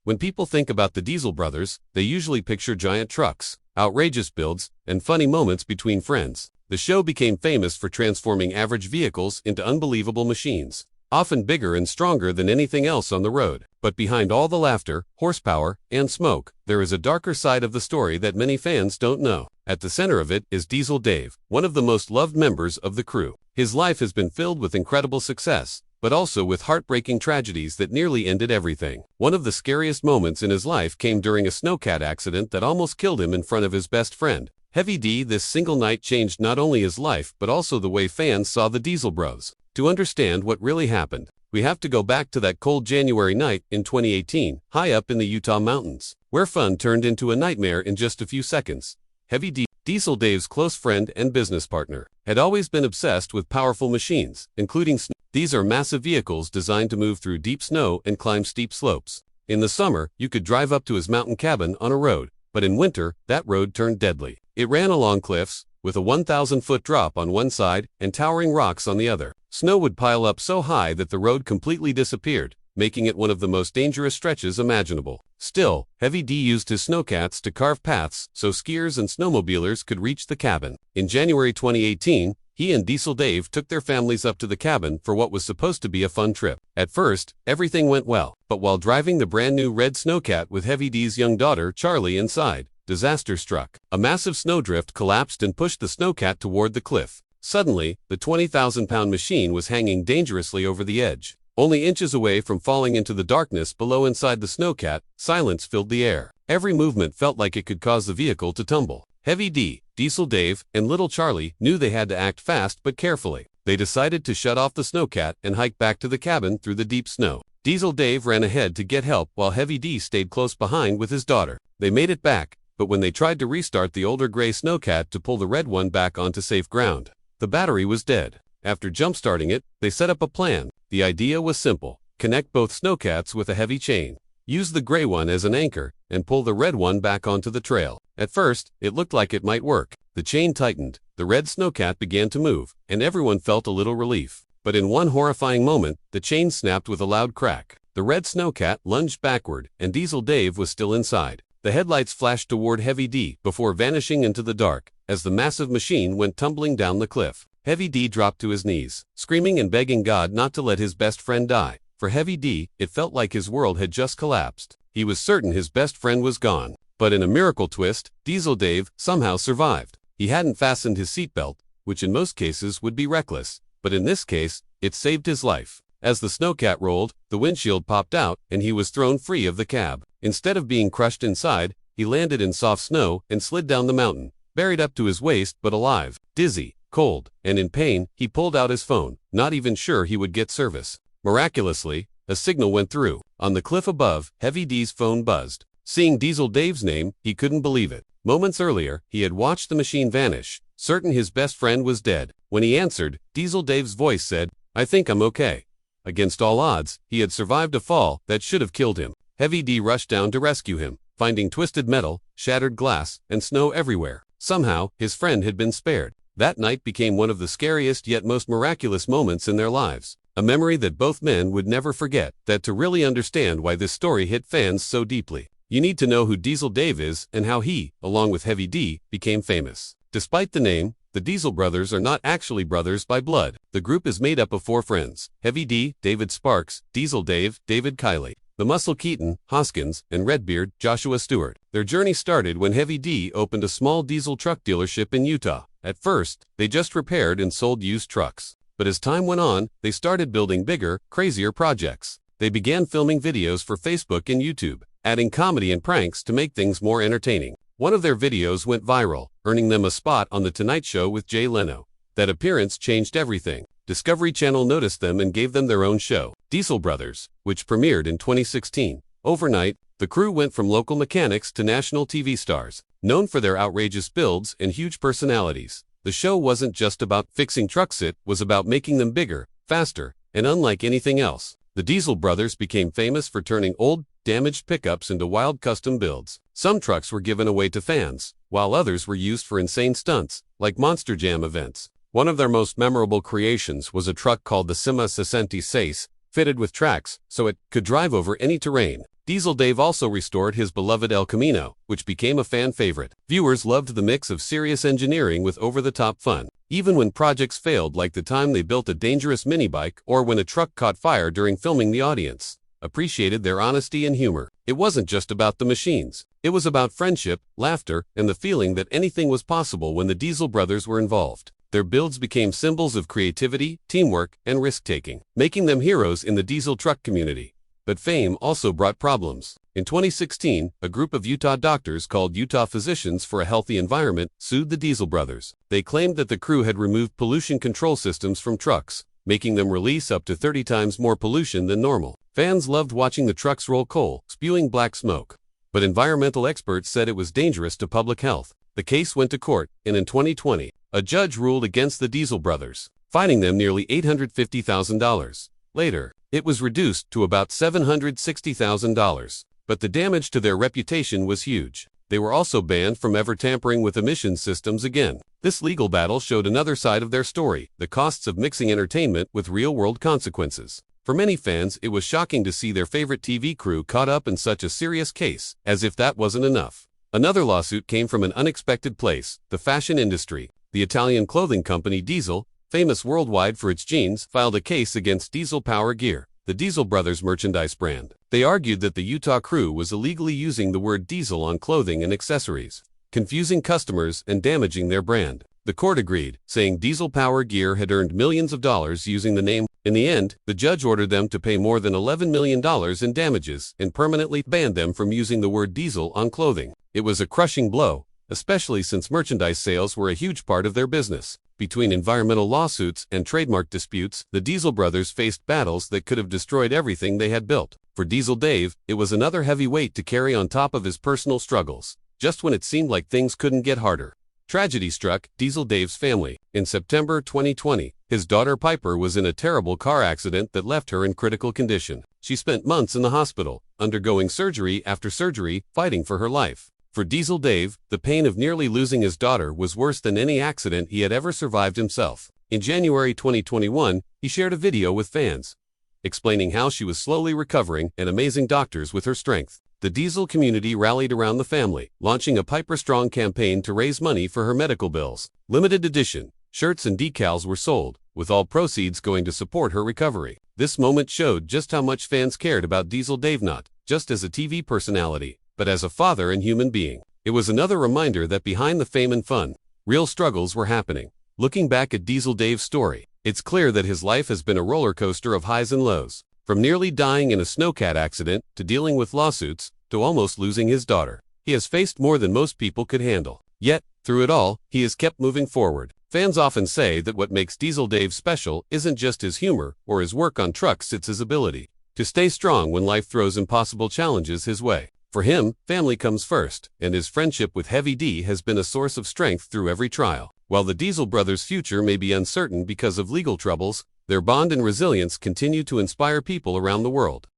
When people think about the Diesel brothers, they usually picture giant trucks, outrageous builds, and funny moments between friends. The show became famous for transforming average vehicles into unbelievable machines, often bigger and stronger than anything else on the road. But behind all the laughter, horsepower, and smoke, there is a darker side of the story that many fans don't know. At the center of it is Diesel Dave, one of the most loved members of the crew. His life has been filled with incredible success, but also with heartbreaking tragedies that nearly ended everything. One of the scariest moments in his life came during a snowcat accident that almost killed him in front of his best friend. Heavy D. This single night changed not only his life but also the way fans saw the Diesel Bros. To understand what really happened, we have to go back to that cold January night in 2018, high up in the Utah mountains, where fun turned into a nightmare in just a few seconds. Heavy D., Diesel Dave's close friend and business partner, had always been obsessed with powerful machines, including snow. These are massive vehicles designed to move through deep snow and climb steep slopes. In the summer, you could drive up to his mountain cabin on a road, but in winter, that road turned deadly. It ran along cliffs, with a 1,000-foot drop on one side and towering rocks on the other. Snow would pile up so high that the road completely disappeared, making it one of the most dangerous stretches imaginable. Still, Heavy D used his snowcats to carve paths so skiers and snowmobilers could reach the cabin. In January 2018, he and Diesel Dave took their families up to the cabin for what was supposed to be a fun trip. At first, everything went well, but while driving the brand new red snowcat with Heavy D's young daughter Charlie inside, disaster struck. A massive snowdrift collapsed and pushed the snowcat toward the cliff. Suddenly, the 20,000-pound machine was hanging dangerously over the edge. Only inches away from falling into the darkness below inside the snowcat, silence filled the air. Every movement felt like it could cause the vehicle to tumble. Heavy D., Diesel Dave, and little Charlie knew they had to act fast but carefully. They decided to shut off the snowcat and hike back to the cabin through the deep snow. Diesel Dave ran ahead to get help while Heavy D stayed close behind with his daughter. They made it back, but when they tried to restart the older gray snowcat to pull the red one back onto safe ground, the battery was dead. After jump-starting it, they set up a plan. The idea was simple. Connect both snowcats with a heavy chain. Use the gray one as an anchor, and pull the red one back onto the trail. At first, it looked like it might work. The chain tightened, the red snowcat began to move, and everyone felt a little relief. But in one horrifying moment, the chain snapped with a loud crack. The red snowcat lunged backward, and Diesel Dave was still inside. The headlights flashed toward Heavy D before vanishing into the dark, as the massive machine went tumbling down the cliff. Heavy D dropped to his knees, screaming and begging God not to let his best friend die. For Heavy D, it felt like his world had just collapsed. He was certain his best friend was gone. But in a miracle twist, Diesel Dave somehow survived. He hadn't fastened his seatbelt, which in most cases would be reckless, but in this case, it saved his life. As the snowcat rolled, the windshield popped out, and he was thrown free of the cab. Instead of being crushed inside, he landed in soft snow and slid down the mountain, buried up to his waist but alive. Dizzy, cold, and in pain, he pulled out his phone, not even sure he would get service. Miraculously, a signal went through. On the cliff above, Heavy D's phone buzzed. Seeing Diesel Dave's name, he couldn't believe it. Moments earlier, he had watched the machine vanish, certain his best friend was dead. When he answered, Diesel Dave's voice said, "I think I'm okay." Against all odds, he had survived a fall that should have killed him. Heavy D rushed down to rescue him, finding twisted metal, shattered glass, and snow everywhere. Somehow, his friend had been spared. That night became one of the scariest yet most miraculous moments in their lives. A memory that both men would never forget. That to really understand why this story hit fans so deeply, you need to know who Diesel Dave is and how he, along with Heavy D, became famous. Despite the name, the Diesel brothers are not actually brothers by blood. The group is made up of 4 friends: Heavy D, David Sparks, Diesel Dave, David Kiley, the Muscle Keaton, Hoskins, and Redbeard, Joshua Stewart. Their journey started when Heavy D opened a small diesel truck dealership in Utah. At first, they just repaired and sold used trucks. But as time went on, they started building bigger, crazier projects. They began filming videos for Facebook and YouTube, adding comedy and pranks to make things more entertaining. One of their videos went viral, earning them a spot on The Tonight Show with Jay Leno. That appearance changed everything. Discovery Channel noticed them and gave them their own show, Diesel Brothers, which premiered in 2016. Overnight, the crew went from local mechanics to national TV stars, known for their outrageous builds and huge personalities. The show wasn't just about fixing trucks, it was about making them bigger, faster, and unlike anything else. The Diesel brothers became famous for turning old, damaged pickups into wild custom builds. Some trucks were given away to fans, while others were used for insane stunts, like Monster Jam events. One of their most memorable creations was a truck called the Sima 66, fitted with tracks so it could drive over any terrain. Diesel Dave also restored his beloved El Camino, which became a fan favorite. Viewers loved the mix of serious engineering with over-the-top fun. Even when projects failed, like the time they built a dangerous minibike or when a truck caught fire during filming, the audience appreciated their honesty and humor. It wasn't just about the machines. It was about friendship, laughter, and the feeling that anything was possible when the Diesel brothers were involved. Their builds became symbols of creativity, teamwork, and risk-taking, making them heroes in the diesel truck community. But fame also brought problems. In 2016, a group of Utah doctors called Utah Physicians for a Healthy Environment sued the Diesel brothers. They claimed that the crew had removed pollution control systems from trucks, making them release up to 30 times more pollution than normal. Fans loved watching the trucks roll coal, spewing black smoke. But environmental experts said it was dangerous to public health. The case went to court, and in 2020, a judge ruled against the Diesel brothers, fining them nearly $850,000. Later, it was reduced to about $760,000, but the damage to their reputation was huge. They were also banned from ever tampering with emission systems again. This legal battle showed another side of their story, the costs of mixing entertainment with real-world consequences. For many fans, it was shocking to see their favorite TV crew caught up in such a serious case, as if that wasn't enough. Another lawsuit came from an unexpected place, the fashion industry. The Italian clothing company Diesel, famous worldwide for its jeans, filed a case against Diesel Power Gear, the Diesel brothers' merchandise brand. They argued that the Utah crew was illegally using the word diesel on clothing and accessories, confusing customers and damaging their brand. The court agreed, saying Diesel Power Gear had earned millions of dollars using the name. In the end, the judge ordered them to pay more than $11 million in damages and permanently banned them from using the word diesel on clothing. It was a crushing blow, especially since merchandise sales were a huge part of their business. Between environmental lawsuits and trademark disputes, the Diesel brothers faced battles that could have destroyed everything they had built. For Diesel Dave, it was another heavy weight to carry on top of his personal struggles, just when it seemed like things couldn't get harder. Tragedy struck Diesel Dave's family. In September 2020, his daughter Piper was in a terrible car accident that left her in critical condition. She spent months in the hospital, undergoing surgery after surgery, fighting for her life. For Diesel Dave, the pain of nearly losing his daughter was worse than any accident he had ever survived himself. In January 2021, he shared a video with fans, explaining how she was slowly recovering and amazing doctors with her strength. The Diesel community rallied around the family, launching a Piper Strong campaign to raise money for her medical bills. Limited edition shirts and decals were sold, with all proceeds going to support her recovery. This moment showed just how much fans cared about Diesel Dave, not just as a TV personality, but as a father and human being. It was another reminder that behind the fame and fun, real struggles were happening. Looking back at Diesel Dave's story, it's clear that his life has been a roller coaster of highs and lows. From nearly dying in a snowcat accident, to dealing with lawsuits, to almost losing his daughter. He has faced more than most people could handle. Yet, through it all, he has kept moving forward. Fans often say that what makes Diesel Dave special isn't just his humor or his work on trucks, it's his ability to stay strong when life throws impossible challenges his way. For him, family comes first, and his friendship with Heavy D has been a source of strength through every trial. While the Diesel brothers' future may be uncertain because of legal troubles, their bond and resilience continue to inspire people around the world.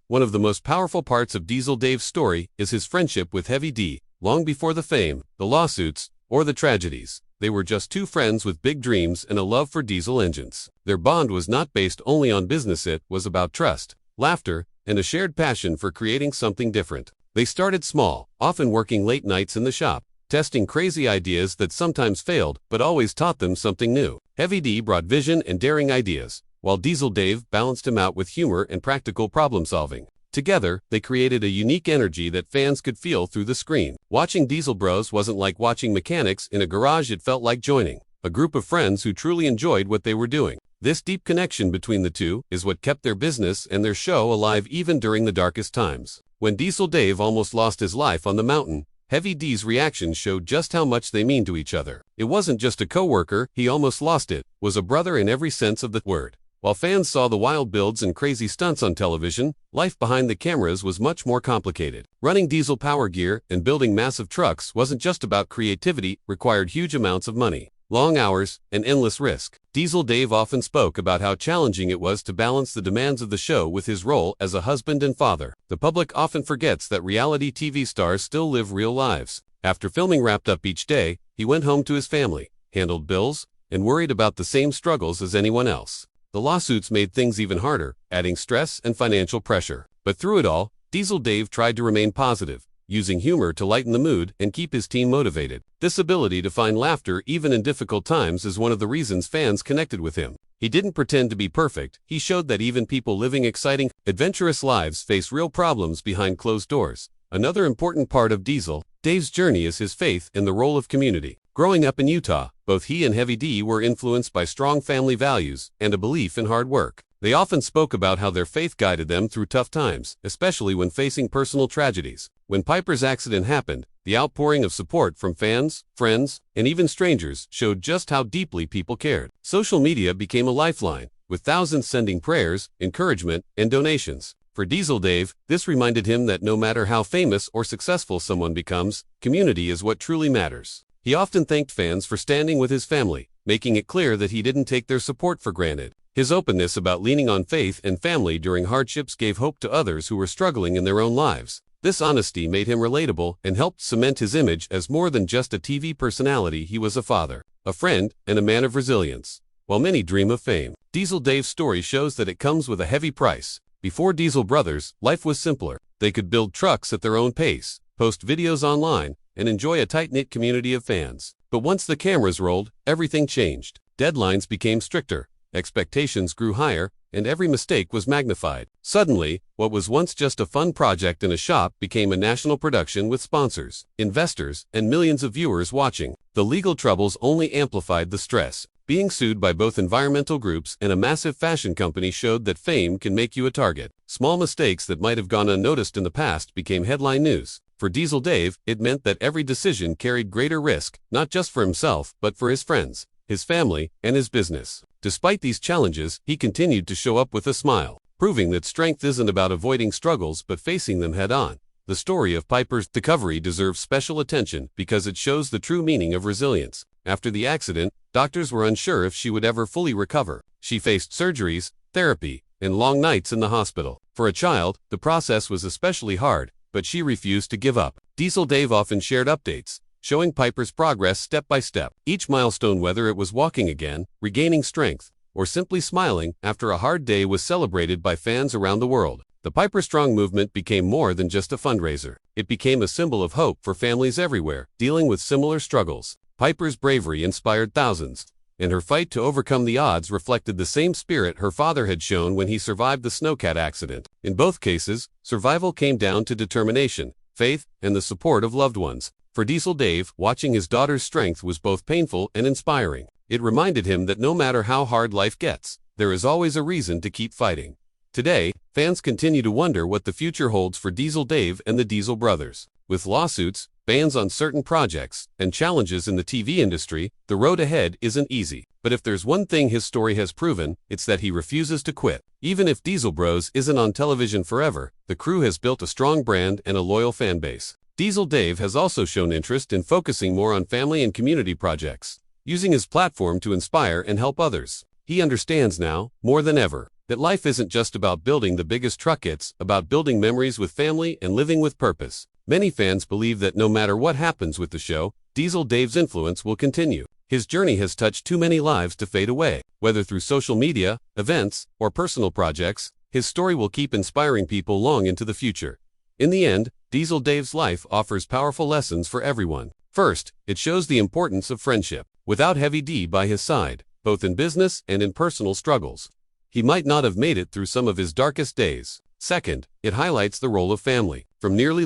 One of the most powerful parts of Diesel Dave's story is his friendship with Heavy D. Long before the fame, the lawsuits, or the tragedies, they were just two friends with big dreams and a love for diesel engines. Their bond was not based only on business, it was about trust, laughter, and a shared passion for creating something different. They started small, often working late nights in the shop, testing crazy ideas that sometimes failed but always taught them something new. Heavy D brought vision and daring ideas, while Diesel Dave balanced him out with humor and practical problem-solving. Together, they created a unique energy that fans could feel through the screen. Watching Diesel Bros wasn't like watching mechanics in a garage, it felt like joining a group of friends who truly enjoyed what they were doing. This deep connection between the two is what kept their business and their show alive even during the darkest times. When Diesel Dave almost lost his life on the mountain, Heavy D's reaction showed just how much they mean to each other. It wasn't just a coworker, he almost lost it, was a brother in every sense of the word. While fans saw the wild builds and crazy stunts on television, life behind the cameras was much more complicated. Running Diesel Power Gear and building massive trucks wasn't just about creativity, required huge amounts of money, long hours, and endless risk. Diesel Dave often spoke about how challenging it was to balance the demands of the show with his role as a husband and father. The public often forgets that reality TV stars still live real lives. After filming wrapped up each day, he went home to his family, handled bills, and worried about the same struggles as anyone else. The lawsuits made things even harder, adding stress and financial pressure. But through it all, Diesel Dave tried to remain positive, using humor to lighten the mood and keep his team motivated. This ability to find laughter even in difficult times is one of the reasons fans connected with him. He didn't pretend to be perfect. He showed that even people living exciting, adventurous lives face real problems behind closed doors. Another important part of Diesel Dave's journey is his faith in the role of community. Growing up in Utah, both he and Heavy D were influenced by strong family values and a belief in hard work. They often spoke about how their faith guided them through tough times, especially when facing personal tragedies. When Piper's accident happened, the outpouring of support from fans, friends, and even strangers showed just how deeply people cared. Social media became a lifeline, with thousands sending prayers, encouragement, and donations. For Diesel Dave, this reminded him that no matter how famous or successful someone becomes, community is what truly matters. He often thanked fans for standing with his family, making it clear that he didn't take their support for granted. His openness about leaning on faith and family during hardships gave hope to others who were struggling in their own lives. This honesty made him relatable and helped cement his image as more than just a TV personality. He was a father, a friend, and a man of resilience. While many dream of fame, Diesel Dave's story shows that it comes with a heavy price. Before Diesel Brothers, life was simpler. They could build trucks at their own pace, post videos online, and enjoy a tight-knit community of fans. But once the cameras rolled, everything changed. Deadlines became stricter, expectations grew higher, and every mistake was magnified. Suddenly, what was once just a fun project in a shop became a national production with sponsors, investors, and millions of viewers watching. The legal troubles only amplified the stress. Being sued by both environmental groups and a massive fashion company showed that fame can make you a target. Small mistakes that might have gone unnoticed in the past became headline news. For Diesel Dave, it meant that every decision carried greater risk, not just for himself, but for his friends, his family, and his business. Despite these challenges, he continued to show up with a smile, proving that strength isn't about avoiding struggles but facing them head-on. The story of Piper's recovery deserves special attention because it shows the true meaning of resilience. After the accident, doctors were unsure if she would ever fully recover. She faced surgeries, therapy, and long nights in the hospital. For a child, the process was especially hard, but she refused to give up. Diesel Dave often shared updates, showing Piper's progress step by step. Each milestone, whether it was walking again, regaining strength, or simply smiling after a hard day, was celebrated by fans around the world. The Piper Strong movement became more than just a fundraiser. It became a symbol of hope for families everywhere dealing with similar struggles. Piper's bravery inspired thousands, and her fight to overcome the odds reflected the same spirit her father had shown when he survived the snowcat accident. In both cases, survival came down to determination, faith, and the support of loved ones. For Diesel Dave, watching his daughter's strength was both painful and inspiring. It reminded him that no matter how hard life gets, there is always a reason to keep fighting. Today, fans continue to wonder what the future holds for Diesel Dave and the Diesel Brothers. With lawsuits, bans on certain projects, and challenges in the TV industry, the road ahead isn't easy. But if there's one thing his story has proven, it's that he refuses to quit. Even if Diesel Bros isn't on television forever, the crew has built a strong brand and a loyal fan base. Diesel Dave has also shown interest in focusing more on family and community projects, using his platform to inspire and help others. He understands now, more than ever, that life isn't just about building the biggest truck, it's about building memories with family and living with purpose. Many fans believe that no matter what happens with the show, Diesel Dave's influence will continue. His journey has touched too many lives to fade away. Whether through social media, events, or personal projects, his story will keep inspiring people long into the future. In the end, Diesel Dave's life offers powerful lessons for everyone. First, it shows the importance of friendship. Without Heavy D by his side, both in business and in personal struggles, he might not have made it through some of his darkest days. Second, it highlights the role of family. From nearly